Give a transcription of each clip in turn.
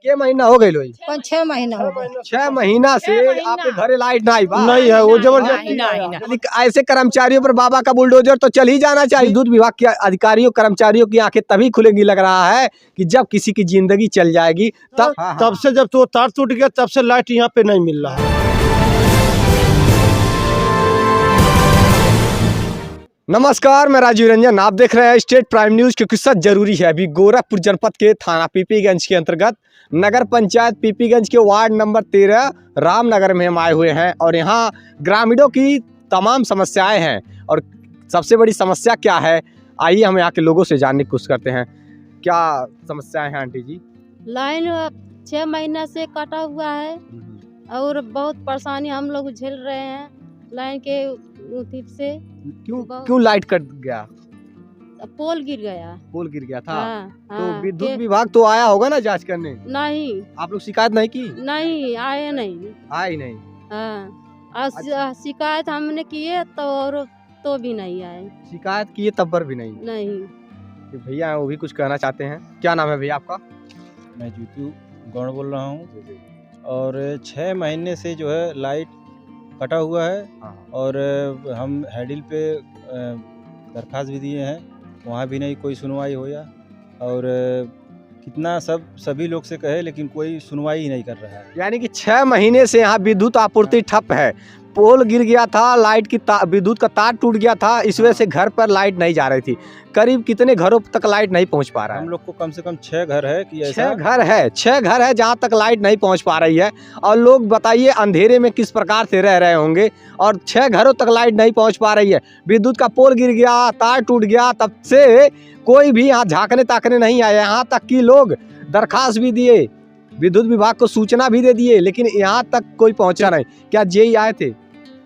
के महीना हो गए लो? 5-6 महीना हो गए। 6 महीना से आपके घरे लाइट नहीं बा? नहीं है, वो जबरदस्ती ऐसे कर्मचारियों पर बाबा का बुलडोजर तो चल ही जाना चाहिए। विद्युत विभाग के अधिकारियों कर्मचारियों की आंखें तभी खुलेंगी लग रहा है कि जब किसी की जिंदगी चल जाएगी तब। तब से जब तो तार टूट गया तब से लाइट यहाँ पे नहीं मिल रहा है। नमस्कार, मैं राजीव रंजन, आप देख रहे हैं स्टेट प्राइम न्यूज। क्योंकि सच जरूरी है। अभी गोरखपुर जनपद के थाना पीपीगंज के अंतर्गत नगर पंचायत पीपीगंज के वार्ड नंबर 13 रामनगर में हम आए हुए हैं और यहाँ ग्रामीणों की तमाम समस्याएं हैं। और सबसे बड़ी समस्या क्या है, आइए हम यहाँ के लोगों से जानने की कोशिश करते हैं। क्या समस्याएं हैं आंटी जी? लाइन 6 महीना से कटा हुआ है और बहुत परेशानी हम लोग झेल रहे हैं लाइन के उठीप से। क्यों लाइट कट गया? पोल गिर गया। पोल गिर गया था? हाँ, तो विद्युत विभाग तो आया होगा ना जांच करने? नहीं, आप लोग शिकायत नहीं की? नहीं आए नहीं। आए नहीं? हाँ, और शिकायत हमने किए तो और तो भी नहीं आए। शिकायत किए तब पर भी नहीं? नहीं। भैया वो भी कुछ कहना चाहते हैं। क्या नाम है भैया आपका? मैं जीतू गौड़ बोल रहा हूँ। और 6 महीने से जो है लाइट कटा हुआ है। और हम हैडिल पे दरख्वास्त भी दिए हैं, वहाँ भी नहीं कोई सुनवाई होया। और कितना सभी लोग से कहे लेकिन कोई सुनवाई ही नहीं कर रहा है। यानी कि 6 महीने से यहाँ विद्युत आपूर्ति ठप है। पोल गिर गया था, लाइट की विद्युत का तार टूट गया था, इस वजह से घर पर लाइट नहीं जा रही थी। करीब कितने घरों तक लाइट नहीं पहुंच पा रहा है? हम लोग को कम से कम 6 घर है कि ऐसा 6 घर है जहां तक लाइट नहीं पहुंच पा रही है। और लोग बताइए अंधेरे में किस प्रकार से रह रहे होंगे। और 6 घरों तक लाइट नहीं पहुंच पा रही है। विद्युत का पोल गिर गया, तार टूट गया, तब से कोई भी यहाँ झांकने ताकने नहीं आया। यहाँ तक कि लोग दरखास्त भी दिए, विद्युत विभाग को सूचना भी दे दिए, लेकिन यहाँ तक कोई पहुंचा नहीं। क्या जेई आए थे?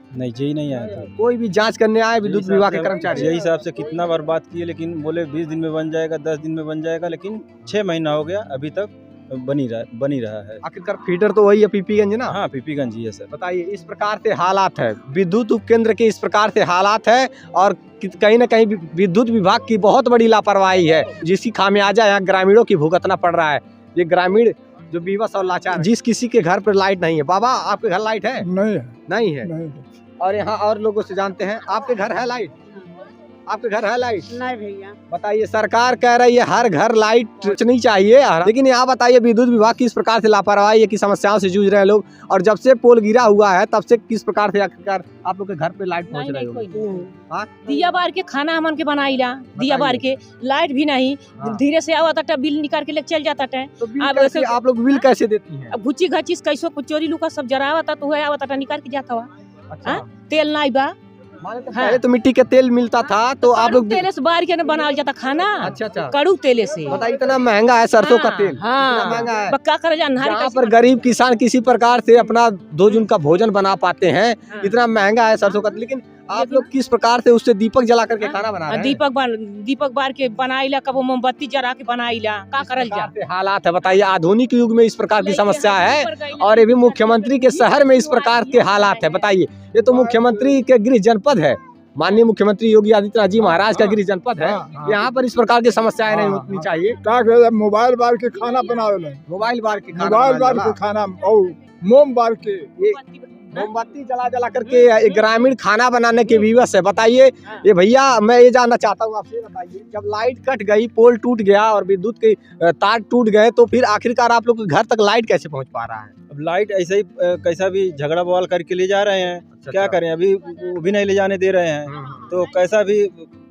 नहीं, जेई नहीं आया था। कोई भी जांच करने आए विद्युत विभाग के कर्मचारी? यही हिसाब से कितना बार बात किए लेकिन बोले 20 दिन में बन जाएगा, 10 दिन में बन जाएगा, लेकिन 6 महीना हो गया अभी तक बनी रहा है। आखिरकार फीडर तो वही है पीपीगंज ना? हाँ, पीपीगंज ही है सर। बताइए, इस प्रकार से हालात है विद्युत उपकेंद्र के, इस प्रकार से हालात है। और कहीं ना कहीं विद्युत विभाग की बहुत बड़ी लापरवाही है, जिसकी खामियाजा यहाँ ग्रामीणों की भुगतना पड़ रहा है। ये ग्रामीण जो बेबस और लाचार, जिस किसी के घर पर लाइट नहीं है। बाबा, आपके घर लाइट है? नहीं है। और यहाँ और लोगों से जानते हैं, आपके घर है लाइट? आपके घर है लाइट? नहीं भैया। बताइए, सरकार कह रही है हर घर लाइट पहुंचनी चाहिए, लेकिन यहाँ बताइए विद्युत विभाग किस प्रकार से लापरवाही है कि समस्याओं से जूझ रहे हैं लोग। और जब से पोल गिरा हुआ है तब से किस प्रकार से आखिरकार आप लोग के घर पे लाइट पहुंच रही होगी? दिया बार के खाना हमन के बनाईला, दिया बार के लाइट भी नहीं। धीरे से आवता था, बिल निकाल के लेके चल जाता था। तो आप लोग बिल कैसे देती हैं? अब भुच्ची घाचीस कैसो चोरी लुका सब जरावता तो है, आवता था निकाल के जाता हुआ। अच्छा। तेल नहीं बा। पहले तो मिट्टी के तेल मिलता था, तो आप लोग तेल से बार के बनावल जाता खाना। अच्छा। कड़ू तेले से। बताइए, इतना महंगा है सरसों का तेल? हाँ, महंगा है। बक्का कर यहाँ पर गरीब किसान किसी प्रकार से अपना 2 जून का भोजन बना पाते हैं। इतना महंगा है सरसों का, लेकिन आप लोग किस प्रकार से उससे दीपक जला करके खाना बना रहे हैं? दीपक बार के बनाईला, कब मोमबत्ती जरा के बनाईला, का करल जा हालात है। बताइए, आधुनिक युग में इस प्रकार की समस्या है और ये भी मुख्यमंत्री के शहर में इस प्रकार के हालात है। बताइए, ये तो मुख्यमंत्री के गृह जनपद है, माननीय मुख्यमंत्री योगी आदित्यनाथ जी महाराज का गृह जनपद है। यहाँ पर इस प्रकार की समस्याएं नहीं होनी चाहिए। मोबाइल बार के खाना बनावे, मोबाइल बार के खाना और मोम बार के मोमबत्ती जला करके ग्रामीण खाना बनाने के विवश है। बताइए, ये भैया मैं ये जानना चाहता हूँ आपसे, बताइए, जब लाइट कट गई, पोल टूट गया और विद्युत के तार टूट गए, तो फिर आखिरकार आप लोग के घर तक लाइट कैसे पहुँच पा रहा है? अब लाइट ऐसे ही कैसा भी झगड़ा बवाल करके ले जा रहे हैं। क्या करें, अभी वो भी नहीं ले जाने दे रहे हैं। तो कैसा भी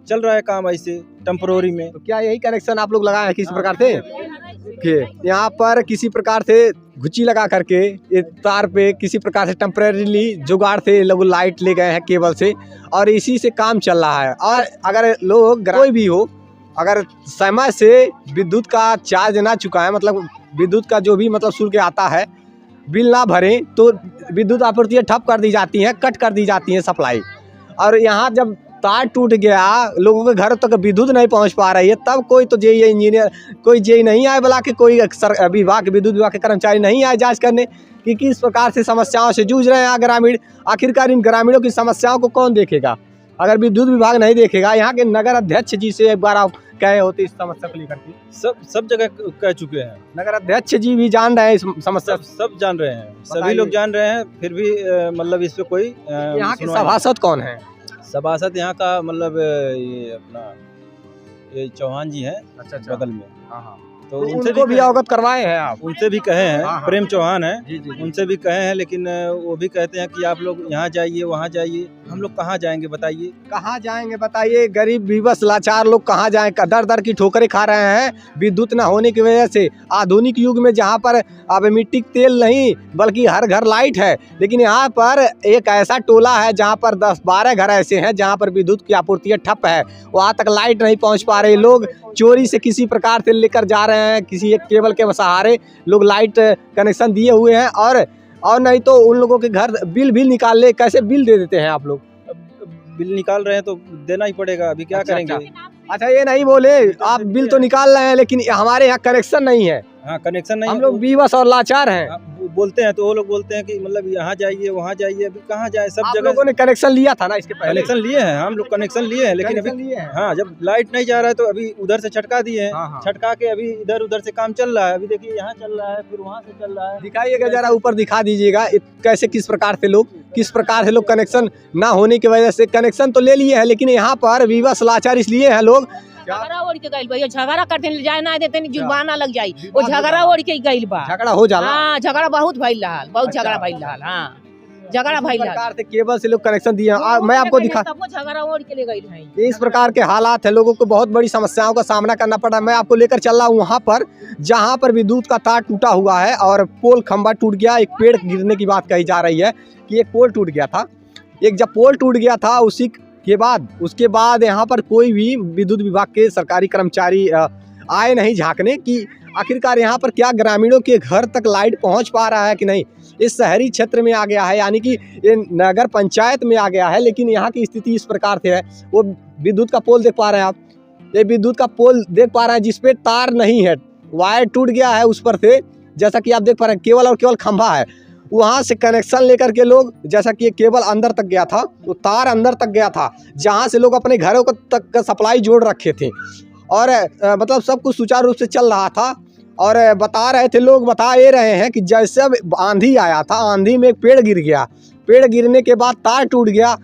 चल रहा है काम ऐसे टेम्पोररी में। तो क्या यही कनेक्शन आप लोग लगाए हैं किसी प्रकार से? यहाँ पर किसी प्रकार से घुच्ची लगा करके ये तार पे किसी प्रकार से टेम्परेरीली जुगाड़ से लोग लाइट ले गए हैं केबल से, और इसी से काम चल रहा है। और अगर लोग कोई भी हो, अगर समय से विद्युत का चार्ज ना चुकाएं, मतलब विद्युत का जो भी मतलब शुल्क आता है, बिल ना भरें, तो विद्युत आपूर्ति ठप कर दी जाती है, कट कर दी जाती है सप्लाई। और यहाँ जब तार टूट गया, लोगों के घर तक विद्युत नहीं पहुंच पा रही है, तब कोई तो जेई इंजीनियर, कोई जेई नहीं आए, बुला के कोई विभाग विद्युत विभाग के कर्मचारी नहीं आए जांच करने कि किस प्रकार से समस्याओं से जूझ रहे हैं ग्रामीण। आखिरकार इन ग्रामीणों की समस्याओं को कौन देखेगा अगर विद्युत विभाग नहीं देखेगा? यहाँ के नगर अध्यक्ष जी से एक बार आप कहे होते इस समस्या को लेकर के? सब जगह कह चुके हैं, नगर अध्यक्ष जी भी जान रहे हैं इस समस्या? सब जान रहे हैं, सभी बताइए। लोग जान रहे हैं, फिर भी मतलब इस पे कोई यहाँ के सुनवाई नहीं। सभासद कौन है? सभासद यहाँ का मतलब ये अपना ये चौहान जी हैं अच्छा बगल में, हाँ हाँ, तो तो उनसे उनको भी भी अवगत करवाए हैं आप? उनसे भी कहे हैं, हाँ, हाँ। प्रेम चौहान है, जी जी उनसे भी कहे हैं, लेकिन वो भी कहते हैं कि आप लोग यहाँ जाइए वहाँ जाइए। हम लोग कहाँ जाएंगे बताइए? कहाँ जाएंगे बताइए? गरीब विवश लाचार लोग कहाँ जाएं? दर दर की ठोकरें खा रहे हैं विद्युत न होने की वजह से। आधुनिक युग में जहाँ पर अब मिट्टी के तेल नहीं बल्कि हर घर लाइट है, लेकिन यहाँ पर एक ऐसा टोला है जहाँ पर 10-12 घर ऐसे हैं जहाँ पर विद्युत की आपूर्ति ठप है, वहाँ तक लाइट नहीं पहुँच पा रही। लोग चोरी से किसी प्रकार से लेकर जा रहे हैं, किसी एक केबल के सहारे लोग लाइट कनेक्शन दिए हुए हैं, और नहीं तो उन लोगों के घर बिल निकाल ले। कैसे बिल दे देते हैं आप लोग? बिल निकाल रहे हैं तो देना ही पड़ेगा, अभी क्या अच्छा, करेंगे? अच्छा ये नहीं बोले आप बिल तो निकाल रहे हैं लेकिन हमारे यहाँ कनेक्शन नहीं है, हाँ कनेक्शन नहीं हम है, लोग विवश और लाचार हैं। वो बोलते हैं तो वो लोग बोलते हैं कि मतलब यहाँ जाइए वहाँ जाइए। अभी कहाँ जाए? सब आप जगह लोगों ने कनेक्शन लिया था ना इसके पहले? कनेक्शन लिए हैं, हम लोग कनेक्शन लिए हैं, लेकिन अभी कनेक्शन लिए हैं? हाँ जब लाइट नहीं जा रहा है तो अभी उधर से छटका दिए हैं, हाँ, हाँ। छटका के अभी इधर उधर से काम चल रहा है। अभी देखिए यहाँ चल रहा है, फिर वहाँ से चल रहा है। दिखाइएगा जरा, ऊपर दिखा दीजिएगा कैसे किस प्रकार से लोग कनेक्शन ना होने की वजह से कनेक्शन तो ले लिए हैं, लेकिन यहाँ पर विवश लाचार इसलिए हैं लोग। झगड़ा ओढ़ के गइल बा, ये झगड़ा करते जाए ना देते नहीं, जुर्माना लग जाई। वो झगड़ा ओढ़ के गइल बा, झगड़ा हो जाला। हाँ झगड़ा बहुत भइल रहल, बहुत अच्छा। झगड़ा भइल रहल, हाँ झगड़ा भइल रहल। प्रकार से केबल से लोग कनेक्शन दिए हैं। मैं आपको दिखा, वो झगड़ा ओढ़ के ले गइल हैं। इस प्रकार के हालात है, लोगों को बहुत बड़ी समस्याओं का सामना करना पड़ा। मैं आपको लेकर चल रहा हूँ वहाँ पर जहाँ पर विद्युत का तार टूटा हुआ है और पोल खंभा टूट गया, एक पेड़ गिरने की बात कही जा रही है कि एक पोल टूट गया था। एक जब पोल टूट गया था उसके बाद यहाँ पर कोई भी विद्युत विभाग के सरकारी कर्मचारी आए नहीं झांकने कि आखिरकार यहाँ पर क्या ग्रामीणों के घर तक लाइट पहुँच पा रहा है कि नहीं। इस शहरी क्षेत्र में आ गया है, यानी कि ये नगर पंचायत में आ गया है, लेकिन यहाँ की स्थिति इस प्रकार से है। वो विद्युत का पोल देख पा रहे हैं आप, ये विद्युत का पोल देख पा रहे हैं जिसपे तार नहीं है, वायर टूट गया है उस पर से, जैसा कि आप देख पा रहे हैं। केवल और केवल खंभा है, वहाँ से कनेक्शन लेकर के लोग, जैसा कि ये केबल अंदर तक गया था, तो तार अंदर तक गया था, जहाँ से लोग अपने घरों को तक का सप्लाई जोड़ रखे थे और मतलब सब कुछ सुचारू रूप से चल रहा था। और बता रहे थे, लोग बता ये रहे हैं कि जैसे अब आंधी आया था, आंधी में एक पेड़ गिर गया, पेड़ गिरने के बाद तार टूट गया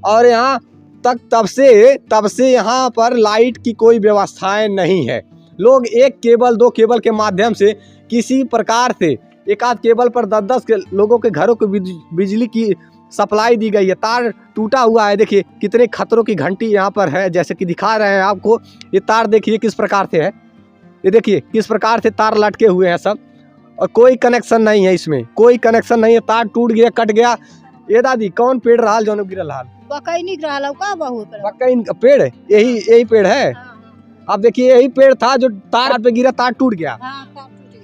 और यहाँ तक तब से यहाँ पर लाइट की कोई व्यवस्थाएं नहीं है। लोग एक केबल 2 केबल के माध्यम से किसी प्रकार से एक आध केबल पर 10-10 लोगों के घरों को बिजली की सप्लाई दी गई है। तार टूटा हुआ है, देखिए कितने खतरों की घंटी यहाँ पर है, जैसे कि दिखा रहे हैं आपको। ये तार देखिए किस प्रकार से है, ये देखिए किस प्रकार से तार लटके हुए हैं सब, और कोई कनेक्शन नहीं है, इसमें कोई कनेक्शन नहीं है। तार टूट गया, कट गया। ये दादी कौन पेड़ रहा जो गिरल हाल? बकैनी रहल का बहुत बकैन का पेड़, यही पेड़ है। अब देखिए यही पेड़ था जो तार पे गिरा, तार टूट गया।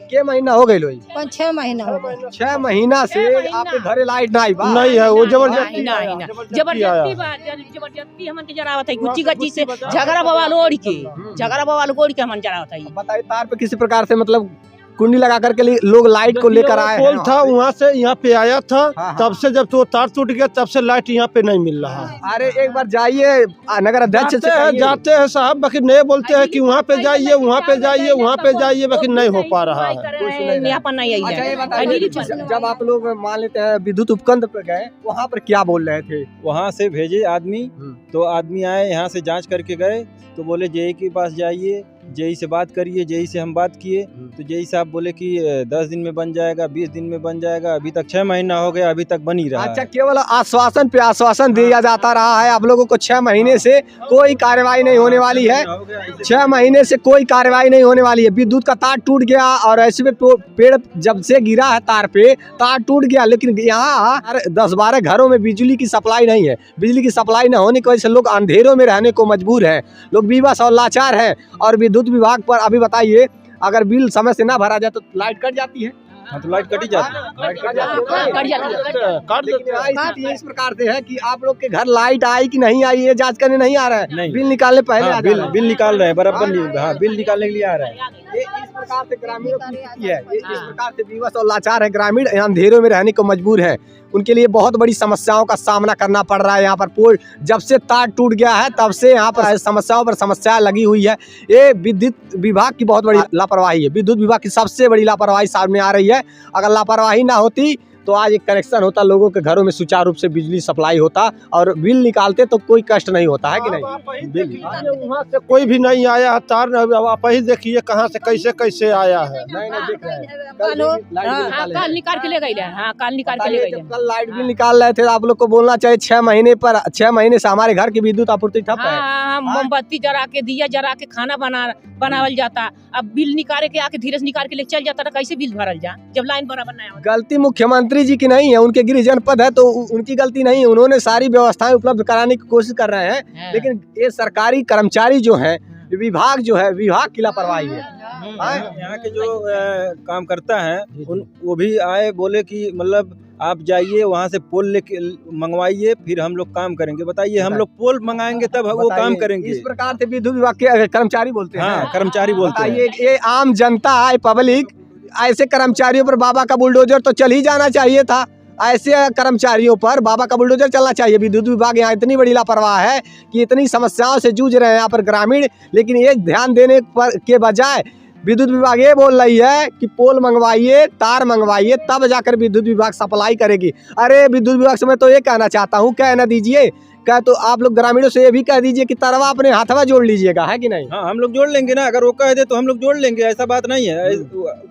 के महीना हो गई? 5-6 महीना हो गए। 6 महीना से आपके घरे लाइट नहीं बा? नहीं है, वो जबरदस्ती जबरदस्ती हमन के जरावत है, गुच्ची गच्ची से झगड़ा बवाल ओढ़ के हमन जरावत है। बताइए, तार पे किसी प्रकार से मतलब कुंडी लगा करके लोग लाइट को लेकर आए पोल था, वहाँ से यहाँ पे आया था, हाँ। तब से जब तो तार टूट गया तब से लाइट यहाँ पे नहीं मिल रहा है। अरे एक बार जाइए नगर अध्यक्ष से कहिए। जाते हैं साहब, बाकी नहीं बोलते हैं कि वहाँ पे जाइए, वहाँ पे जाइए, वहाँ पे जाइए, बाकी नहीं हो पा रहा है। अच्छा ये बताइए, जब आप लोग मान लेते हैं विद्युत उपकेंद्र पे गए, वहाँ पर क्या बोल रहे थे? वहाँ से भेजे आदमी, तो आदमी आए, यहाँ से जांच करके गए, तो बोले जेई के पास जाइए, जेई से बात करिए। जेई से हम बात किए तो जेई साहब बोले कि 10 दिन में बन जाएगा, 20 दिन में बन जाएगा। अभी तक 6 महीना हो गया, अभी तक बन ही रहा अच्छा, है। केवल आश्वासन पे आश्वासन दिया जाता रहा है आप लोगों को। 6 महीने से कोई कार्रवाई नहीं होने वाली है। 6 महीने से कोई कार्रवाई नहीं होने वाली है। विद्युत का तार टूट गया और ऐसे में पेड़ जब से गिरा है, तार पे तार टूट गया, लेकिन यहाँ 10-12 घरों में बिजली की सप्लाई नहीं है। बिजली की सप्लाई न होने की वजह से लोग अंधेरों में रहने को मजबूर हैं, लोग विवश और लाचार हैं। और विद्युत विभाग पर अभी बताइए, अगर बिल समय से ना भरा जाए तो लाइट कट जाती है। हाँ तो लाइट कटी जाती है। कट जाती है। लेकिन स्थिति इस प्रकार से है कि आप लोग के घर लाइट आई कि नहीं आई, ये जांच करने नहीं आ रहा है। नहीं। बिल निकालने पहले आ जा रहा है। बिल निकाल रहे हैं बराबर। हाँ बिल निकालने के लिए आ रहा है। ये इस प्रकार से ग्रामीणों की स्थिति है, इस प्रकार से विवश और लाचार है ग्रामीण, अंधेरों में रहने को मजबूर है। उनके लिए बहुत बड़ी समस्याओं का सामना करना पड़ रहा है। यहाँ पर पोल जब से तार टूट गया है तब से यहाँ पर समस्याओं पर समस्या लगी हुई है। ये विद्युत विभाग की बहुत बड़ी लापरवाही है, विद्युत विभाग की सबसे बड़ी लापरवाही सामने आ रही है। अगर लापरवाही ना होती तो आज एक कनेक्शन होता, लोगों के घरों में सुचारू रूप से बिजली सप्लाई होता और बिल निकालते तो कोई कष्ट नहीं होता है कि नहीं। वहाँ से कोई भी नहीं आया है तार, आप ही देखिए कहाँ से कैसे कैसे आया है। काल निकाल के ले गए। हाँ, काल निकाल के ले गए। कल लाइट बिल निकाल रहे थे, आप लोग को बोलना चाहिए 6 महीने से हमारे घर की विद्युत आपूर्ति ठप है। हाँ, मोमबत्ती जरा के, दिया जरा के खाना बनावल जाता। अब बिल निकाल के आके धीरे से निकाल के ले चल जाता था, कैसे बिल भरल जा जब लाइन बराबर नहीं होता। गलती मुख्यमंत्री जी की नहीं है, उनके गृह जनपद है तो उनकी गलती नहीं है। उन्होंने सारी व्यवस्थाएं उपलब्ध कराने की कोशिश कर रहे हैं, लेकिन ये सरकारी कर्मचारी जो हैं, विभाग जो है, विभाग की लापरवाही है। यहाँ के जो काम करता है वो भी आए, बोले कि मतलब आप जाइए वहाँ से पोल लेके मंगवाइए, फिर हम लोग काम करेंगे। बताइए, हम लोग पोल मंगाएंगे तब वो काम करेंगे। इस प्रकार से विद्युत विभाग के कर्मचारी बोलते हैं। हाँ, कर्मचारी बोलते हैं। ये आम जनता है, पब्लिक, ऐसे कर्मचारियों पर बाबा का बुलडोजर तो चल ही जाना चाहिए था। ऐसे कर्मचारियों पर बाबा का बुलडोजर चलना चाहिए। विद्युत विभाग यहाँ इतनी बड़ी लापरवाह है कि इतनी समस्याओं से जूझ रहे हैं यहाँ पर ग्रामीण, लेकिन ये ध्यान देने पर के बजाय विद्युत विभाग ये बोल रही है कि पोल मंगवाइए, तार मंगवाइए, तब जाकर विद्युत विभाग सप्लाई करेगी। अरे विद्युत विभाग से मैं तो ये कहना चाहता हूँ, कह न दीजिए, क्या तो आप लोग ग्रामीणों से ये भी कह दीजिए कि तरवा अपने हाथवा जोड़ लीजिएगा, है कि नहीं। हाँ, हम लोग जोड़ लेंगे ना, अगर वो कह दे तो हम लोग जोड़ लेंगे, ऐसा बात नहीं है।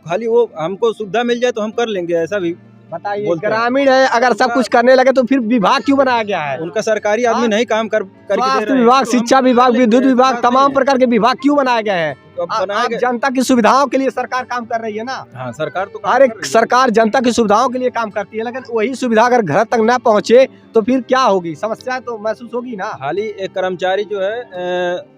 खाली वो हमको सुविधा मिल जाए तो हम कर लेंगे, ऐसा भी बताइए। ग्रामीण है, अगर सब कुछ करने लगे तो फिर विभाग क्यों बनाया गया है? उनका सरकारी आदमी नहीं काम करके दे रहे हैं। विभाग, शिक्षा विभाग, विद्युत विभाग, तमाम प्रकार के विभाग क्यों बनाए गए हैं? आप जनता की सुविधाओं के लिए सरकार काम कर रही है ना। हाँ, सरकार तो हर एक सरकार जनता की सुविधाओं के लिए काम करती है, लेकिन वही सुविधा अगर घर तक न पहुंचे तो फिर क्या होगी? समस्या तो महसूस होगी ना। खाली एक कर्मचारी जो है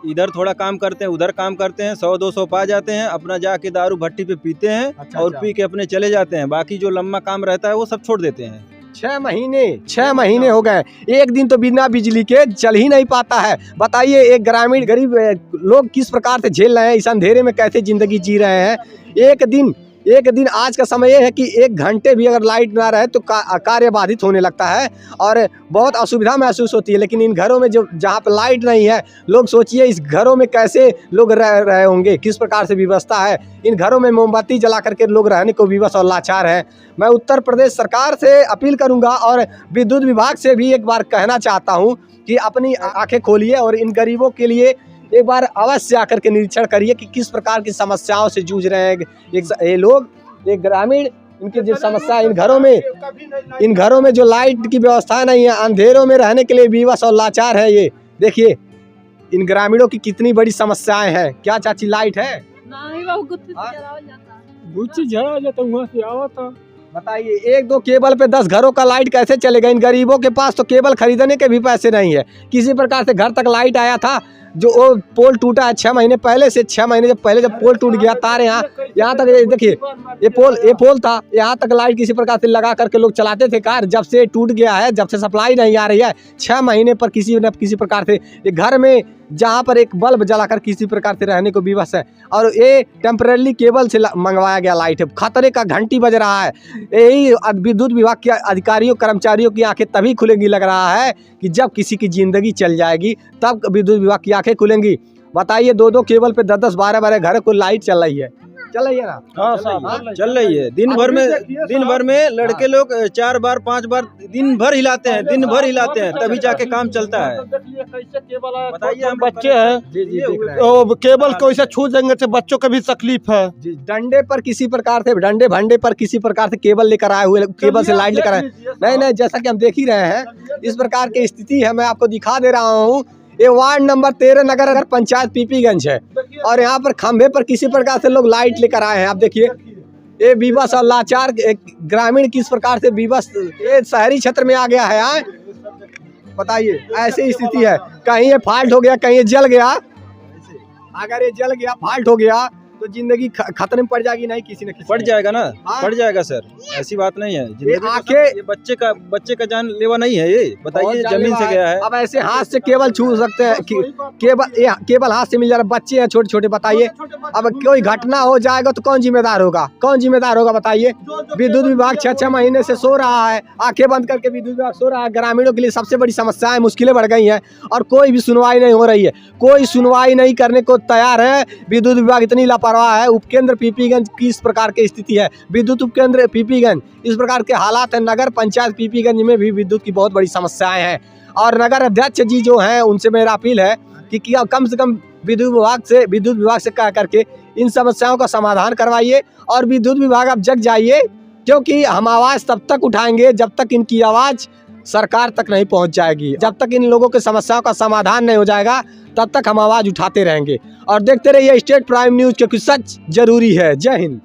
इधर थोड़ा काम करते हैं, उधर काम करते हैं, 100-200 पा जाते हैं, अपना जाके दारू भट्टी पे पीते हैं और पी के अपने चले जाते हैं। बाकी जो लंबा काम रहता है वो सब छोड़ देते हैं। 6 महीने हो गए, एक दिन तो बिना बिजली के चल ही नहीं पाता है। बताइए, एक ग्रामीण गरीब लोग किस प्रकार से झेल रहे हैं, इस अंधेरे में कैसे जिंदगी जी रहे हैं। एक दिन आज का समय ये है कि 1 घंटे भी अगर लाइट ना रहे तो कार्य बाधित होने लगता है और बहुत असुविधा महसूस होती है। लेकिन इन घरों में जो जहाँ पर लाइट नहीं है, लोग सोचिए इस घरों में कैसे लोग रह रहे होंगे, किस प्रकार से व्यवस्था है। इन घरों में मोमबत्ती जला करके लोग रहने को विवश और लाचार हैं। मैं उत्तर प्रदेश सरकार से अपील करूँगा और विद्युत विभाग से भी एक बार कहना चाहता हूँ कि अपनी आंखें खोलिए और इन गरीबों के लिए एक बार अवश्य आकर के निरीक्षण करिए कि किस प्रकार की समस्याओं से जूझ रहे हैं ये लोग, एक ग्रामीण। इनकी जो समस्या, इन घरों में जो लाइट की व्यवस्था नहीं है, अंधेरों में रहने के लिए विवश और लाचार है। ये देखिए, इन ग्रामीणों की कितनी बड़ी समस्याएं हैं। क्या चाची, लाइट है? बताइए, 1-2 केबल पे 10 घरों का लाइट कैसे चलेगा? इन गरीबों के पास तो केबल खरीदने के भी पैसे नहीं है। किसी प्रकार से घर तक लाइट आया था, जो वो पोल टूटा है 6 महीने पहले से। 6 महीने पहले जब पोल टूट गया, तार यहाँ तक, देखिए ये पोल था, यहाँ तक लाइट किसी प्रकार से लगा करके लोग चलाते थे कार। जब से टूट गया है, जब से सप्लाई नहीं आ रही है, 6 महीने पर किसी न किसी प्रकार से ये घर में जहाँ पर एक बल्ब जलाकर किसी प्रकार से रहने को विवश है। और ये टेम्परेरी केबल से मंगवाया गया लाइट है। खतरे का घंटी बज रहा है। यही विद्युत विभाग के अधिकारियों कर्मचारियों की आंखें तभी खुलेंगी, लग रहा है कि जब किसी की जिंदगी चल जाएगी तब विद्युत विभाग की आंखें खुलेंगी। बताइए, 2-2 केबल पे 10-10, 12-12 घर को लाइट चल रही है ना। हाँ साहब, चल रही है। दिन भर में लड़के लोग 4 बार 5 बार दिन भर हिलाते हैं, तभी जाके काम चलता है। बताइए, हम बच्चे हैं, केबल को ऐसे छू देंगे तो बच्चों को भी तकलीफ है। डंडे भंडे पर किसी प्रकार से केबल लेकर आए हुए, केबल से लाइट लेकर आए। नहीं, जैसा कि हम देख ही रहे हैं, इस प्रकार की स्थिति है। मैं आपको दिखा दे रहा हूँ। ये वार्ड नंबर 13 नगर पंचायत पीपीगंज है और यहाँ पर खंभे पर किसी प्रकार से लोग लाइट लेकर आए हैं। आप देखिए, ये विवश और लाचार ग्रामीण किस प्रकार से विवश ये शहरी क्षेत्र में आ गया है। बताइए, ऐसी स्थिति है। कहीं ये फॉल्ट हो गया, कहीं ये जल गया। अगर ये जल गया, फॉल्ट हो गया तो जिंदगी खतरे में पड़ जाएगी नहीं किसी न किसी पड़ जाएगा ना, हाँ। पड़ जाएगा सर, ऐसी बात नहीं है। जिंदगी का आंखें- ये बच्चे का जान लेवा नहीं है, ये बताइए, बहुत जमीन से जानलेवा गया है। अब ऐसे हाथ से केबल छू सकते हैं केबल हाथ से मिल जा रहा है। बच्चे हैं छोटे छोटे, बताइए अब कोई घटना हो जाएगा तो कौन जिम्मेदार होगा, कौन जिम्मेदार होगा बताइए। विद्युत विभाग 6-6 महीने से सो रहा है, आंखें बंद करके विद्युत विभाग सो रहा है। ग्रामीणों के लिए सबसे बड़ी समस्याएं, मुश्किलें बढ़ गई हैं और कोई भी सुनवाई नहीं हो रही है, कोई सुनवाई नहीं करने को तैयार है। विद्युत विभाग इतनी लापरवाह है। उपकेंद्र पीपीगंज की इस प्रकार की स्थिति है, विद्युत उपकेंद्र पीपीगंज इस प्रकार के हालात है। नगर पंचायत पीपीगंज में भी विद्युत की बहुत बड़ी समस्याएं हैं और नगर अध्यक्ष जी जो हैं उनसे मेरा अपील है कि कम से कम विद्युत विभाग से कह करके इन समस्याओं का समाधान करवाइए और विद्युत विभाग अब जग जाइए, क्योंकि हम आवाज़ तब तक उठाएंगे जब तक इनकी आवाज़ सरकार तक नहीं पहुंच जाएगी। जब तक इन लोगों के समस्याओं का समाधान नहीं हो जाएगा तब तक हम आवाज़ उठाते रहेंगे। और देखते रहिए स्टेट प्राइम न्यूज़, क्योंकि सच जरूरी है। जय हिंद।